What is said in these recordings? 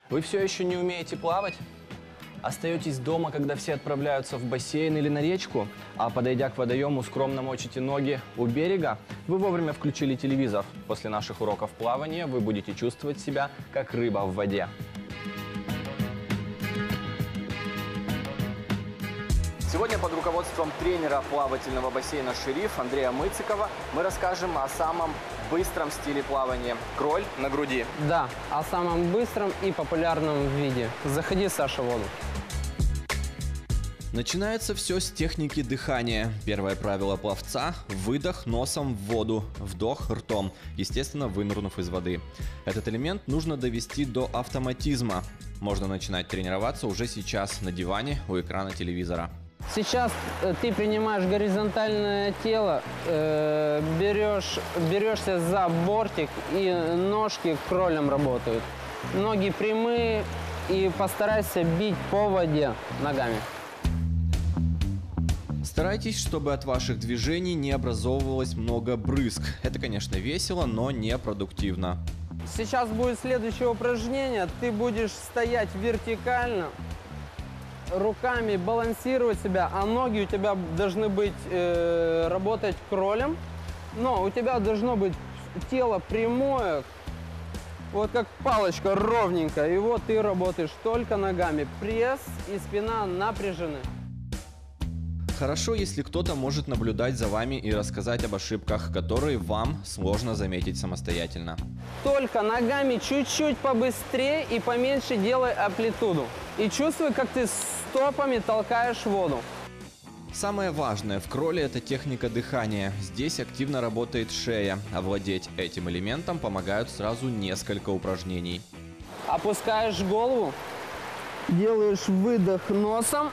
Вы все еще не умеете плавать? Остаетесь дома, когда все отправляются в бассейн или на речку, а подойдя к водоему, скромно мочите ноги у берега? Вы вовремя включили телевизор. После наших уроков плавания вы будете чувствовать себя как рыба в воде. Сегодня под руководством тренера плавательного бассейна «Шериф» Андрея Мыцикова мы расскажем о самом быстром стиле плавания – кроль на груди. Да, о самом быстром и популярном виде. Заходи, Саша, в воду. Начинается все с техники дыхания. Первое правило пловца – выдох носом в воду, вдох ртом, естественно, вынырнув из воды. Этот элемент нужно довести до автоматизма. Можно начинать тренироваться уже сейчас на диване у экрана телевизора. Сейчас ты принимаешь горизонтальное тело, берешься за бортик, и ножки кролем работают. Ноги прямые, и постарайся бить по воде ногами. Старайтесь, чтобы от ваших движений не образовывалось много брызг. Это, конечно, весело, но не продуктивно. Сейчас будет следующее упражнение. Ты будешь стоять вертикально, руками балансировать себя, а ноги у тебя должны быть работать кролем, но у тебя должно быть тело прямое, вот как палочка, ровненько, и вот ты работаешь только ногами. Пресс и спина напряжены. Хорошо, если кто-то может наблюдать за вами и рассказать об ошибках, которые вам сложно заметить самостоятельно. Только ногами чуть-чуть побыстрее и поменьше делай амплитуду. И чувствуй, как ты стопами толкаешь воду. Самое важное в кроле – это техника дыхания. Здесь активно работает шея. Овладеть этим элементом помогают сразу несколько упражнений. Опускаешь голову, делаешь выдох носом,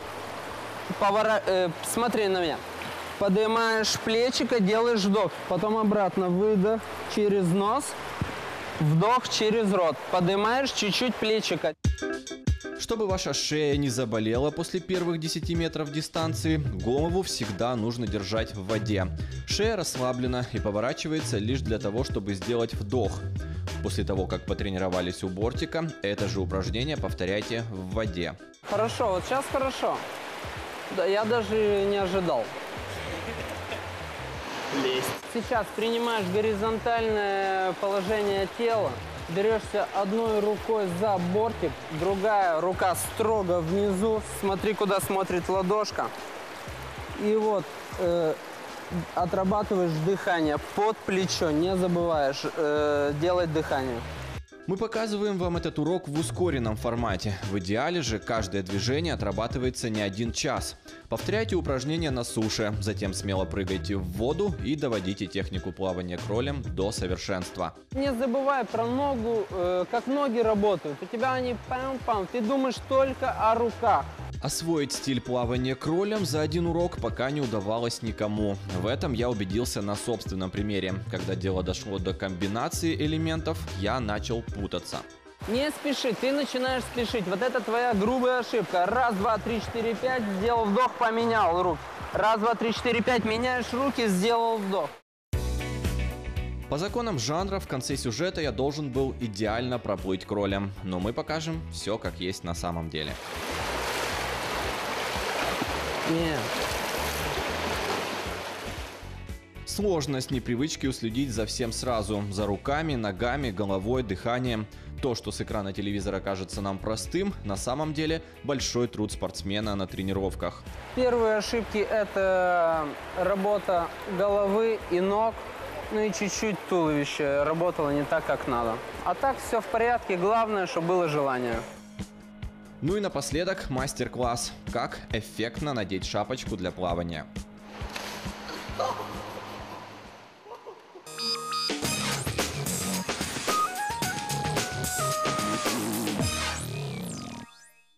смотри на меня. Поднимаешь плечико, делаешь вдох, потом обратно выдох через нос, вдох через рот. Поднимаешь чуть-чуть плечико. Чтобы ваша шея не заболела после первых 10 метров дистанции, голову всегда нужно держать в воде. Шея расслаблена и поворачивается лишь для того, чтобы сделать вдох. После того, как потренировались у бортика, это же упражнение повторяйте в воде. Хорошо, вот сейчас хорошо. Да, я даже не ожидал. Лезть. Сейчас принимаешь горизонтальное положение тела. Берешься одной рукой за бортик, другая рука строго внизу. Смотри, куда смотрит ладошка. И вот отрабатываешь дыхание под плечо. Не забываешь делать дыхание. Мы показываем вам этот урок в ускоренном формате. В идеале же каждое движение отрабатывается не 1 час. Повторяйте упражнения на суше, затем смело прыгайте в воду и доводите технику плавания кролем до совершенства. Не забывай про ногу, как ноги работают. У тебя они пам-пам, ты думаешь только о руках. Освоить стиль плавания кролем за 1 урок пока не удавалось никому. В этом я убедился на собственном примере. Когда дело дошло до комбинации элементов, я начал путаться. Не спеши, ты начинаешь спешить. Вот это твоя грубая ошибка. 1, 2, 3, 4, 5, сделал вдох, поменял руки. 1, 2, 3, 4, 5, меняешь руки, сделал вдох. По законам жанра в конце сюжета я должен был идеально проплыть кролем. Но мы покажем все как есть на самом деле. Нет. Сложно с непривычки уследить за всем сразу. За руками, ногами, головой, дыханием. То, что с экрана телевизора кажется нам простым, на самом деле большой труд спортсмена на тренировках. Первые ошибки – это работа головы и ног, ну и чуть-чуть туловище работало не так, как надо. А так все в порядке, главное, чтобы было желание. Ну и напоследок мастер-класс, как эффектно надеть шапочку для плавания.